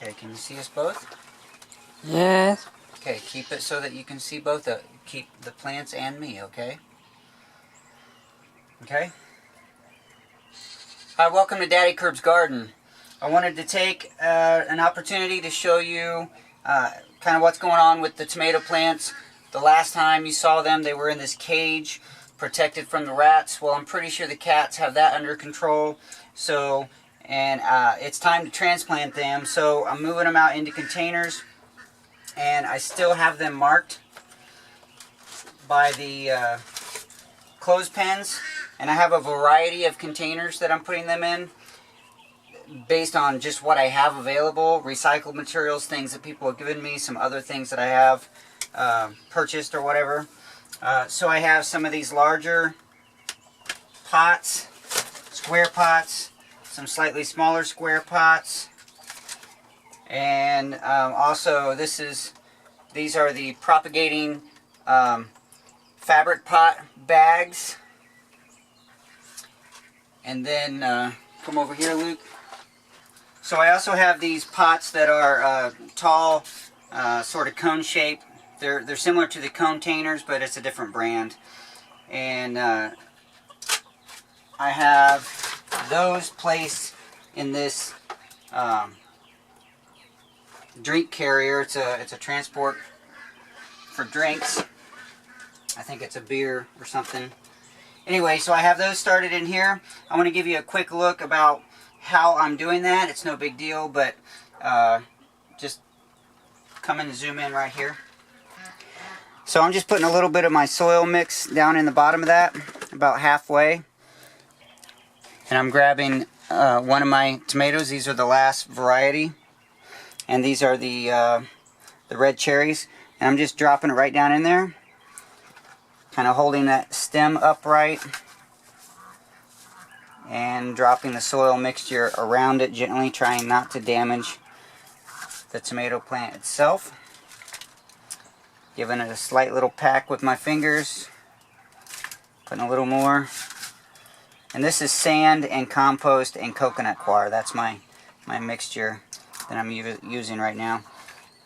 Okay, can you see us both? Yes. Okay, keep it so that you can see both. Keep the plants and me, okay? Okay? Hi, welcome to Daddy Curb's garden. I wanted to take an opportunity to show you kind of what's going on with the tomato plants. The last time you saw them, they were in this cage, protected from the rats. Well, I'm pretty sure the cats have that under control. So, and it's time to transplant them. So I'm moving them out into containers, and I still have them marked by the clothespins. And I have a variety of containers that I'm putting them in based on just what I have available, recycled materials, things that people have given me, some other things that I have purchased or whatever. So I have some of these larger pots, square pots, some slightly smaller square pots, and also these are the propagating fabric pot bags. And then, come over here, Luke. So I also have these pots that are tall, sort of cone shape. They're similar to the containers, but it's a different brand. And I have those placed in this drink carrier. It's a transport for drinks. I think it's a beer or something. Anyway, so I have those started in here. I want to give you a quick look about how I'm doing that. It's no big deal, but just come in and zoom in right here. So I'm just putting a little bit of my soil mix down in the bottom of that, about halfway. And I'm grabbing one of my tomatoes. These are the last variety. And these are the red cherries. And I'm just dropping it right down in there. Kind of holding that stem upright and dropping the soil mixture around it gently, trying not to damage the tomato plant itself. Giving it a slight little pack with my fingers, putting a little more. And this is sand and compost and coconut coir. That's my mixture that I'm using right now.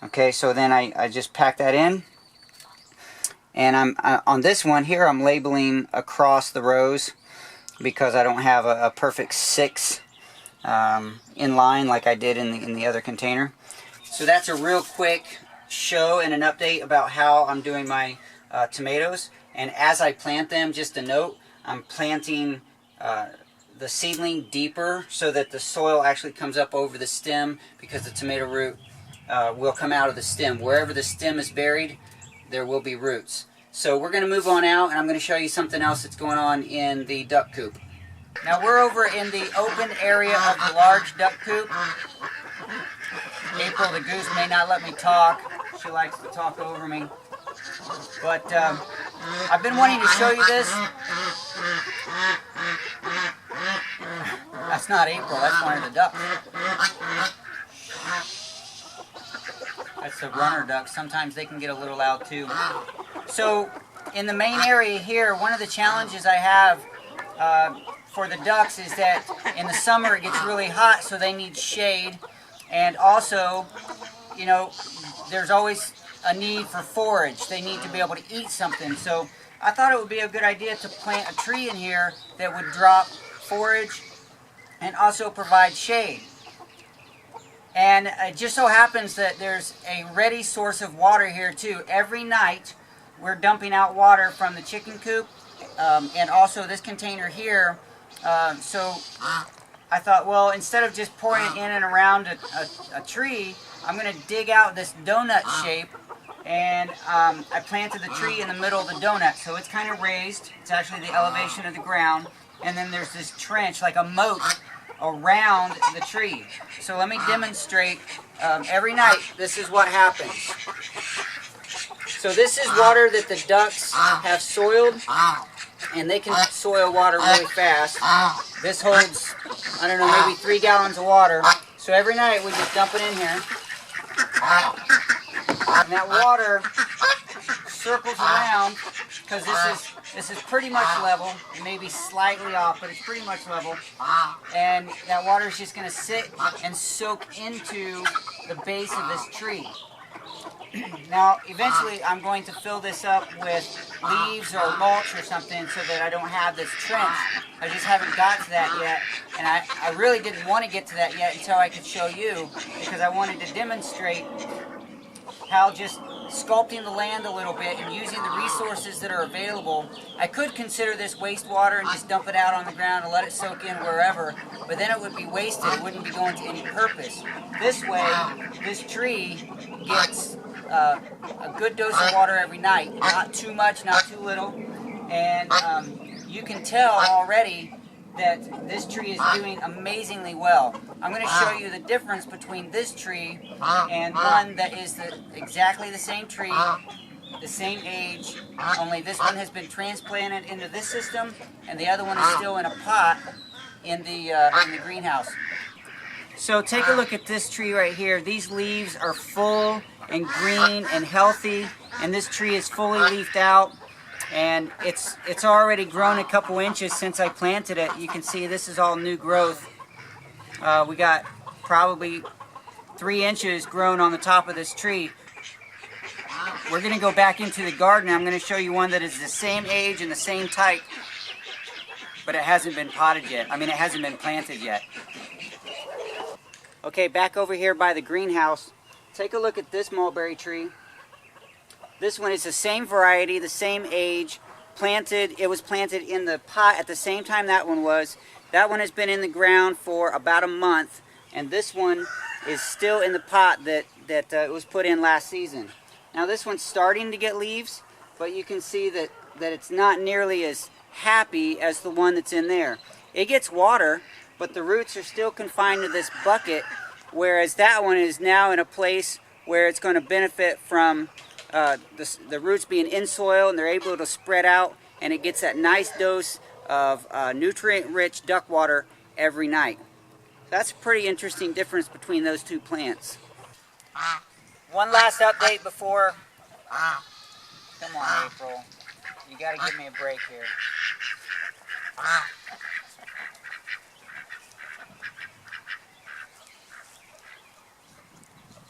Okay, so then I just pack that in. And I'm on this one here, I'm labeling across the rows because I don't have a perfect 6 in line like I did in the other container. So that's a real quick show and an update about how I'm doing my tomatoes. And as I plant them, just a note, I'm planting the seedling deeper so that the soil actually comes up over the stem, because the tomato root will come out of the stem. Wherever the stem is buried, there will be roots. So we're going to move on out, and I'm going to show you something else that's going on in the duck coop. Now we're over in the open area of the large duck coop. April the goose may not let me talk. She likes to talk over me. But I've been wanting to show you this. That's not April, that's one of the ducks. That's the runner duck. Sometimes they can get a little loud too. So in the main area here, one of the challenges I have for the ducks is that in the summer it gets really hot, so they need shade. And also, you know, there's always a need for forage. They need to be able to eat something. So I thought it would be a good idea to plant a tree in here that would drop forage and also provide shade. And it just so happens that there's a ready source of water here too. Every night we're dumping out water from the chicken coop and also this container here. So I thought, well, instead of just pouring it in and around a tree, I'm going to dig out this donut shape. And I planted the tree in the middle of the donut. So it's kind of raised. It's actually the elevation of the ground. And then there's this trench, like a moat, around the tree. So let me demonstrate. Every night this is what happens. So this is water that the ducks have soiled, and they can soil water really fast. This holds, I don't know, maybe 3 gallons of water. So every night we just dump it in here, and that water circles around, because this is This is pretty much level. It may be slightly off, but it's pretty much level. And that water is just going to sit and soak into the base of this tree. Now, eventually I'm going to fill this up with leaves or mulch or something so that I don't have this trench. I just haven't got to that yet, and I really didn't want to get to that yet until I could show you, because I wanted to demonstrate how just sculpting the land a little bit and using the resources that are available. I could consider this wastewater and just dump it out on the ground and let it soak in wherever, but then it would be wasted. It wouldn't be going to any purpose. This way, this tree gets a good dose of water every night. Not too much, not too little. And you can tell already that this tree is doing amazingly well. I'm going to show you the difference between this tree and one that is exactly the same tree, the same age, only this one has been transplanted into this system and the other one is still in a pot in the greenhouse. So take a look at this tree right here. These leaves are full and green and healthy, and this tree is fully leafed out. And it's already grown a couple inches since I planted it. You can see this is all new growth. We got probably 3 inches grown on the top of this tree. We're going to go back into the garden. I'm going to show you one that is the same age and the same type, but it hasn't been potted yet. I mean, it hasn't been planted yet. Okay, back over here by the greenhouse. Take a look at this mulberry tree. This one is the same variety, the same age, planted. It was planted in the pot at the same time that one was. That one has been in the ground for about a month, and this one is still in the pot that it was put in last season. Now this one's starting to get leaves, but you can see that it's not nearly as happy as the one that's in there. It gets water, but the roots are still confined to this bucket, whereas that one is now in a place where it's going to benefit from the roots being in soil, and they're able to spread out, and it gets that nice dose of nutrient-rich duck water every night. That's a pretty interesting difference between those two plants. One last update before... Come on, April. You got to give me a break here.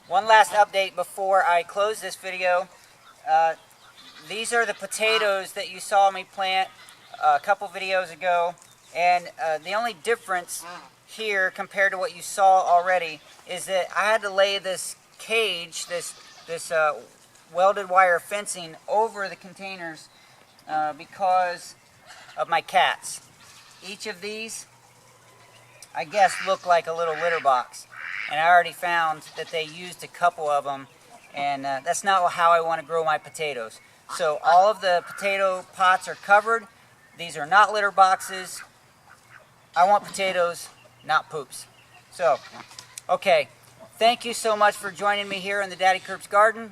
One last update before I close this video. These are the potatoes that you saw me plant a couple videos ago, and the only difference here compared to what you saw already is that I had to lay this cage, this welded wire fencing over the containers because of my cats. Each of these, I guess, look like a little litter box. And I already found that they used a couple of them, and that's not how I want to grow my potatoes. So all of the potato pots are covered. These are not litter boxes. I want potatoes, not poops. So, okay, thank you so much for joining me here in the Daddy Kirp's garden.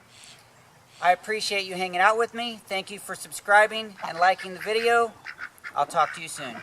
I appreciate you hanging out with me. Thank you for subscribing and liking the video. I'll talk to you soon.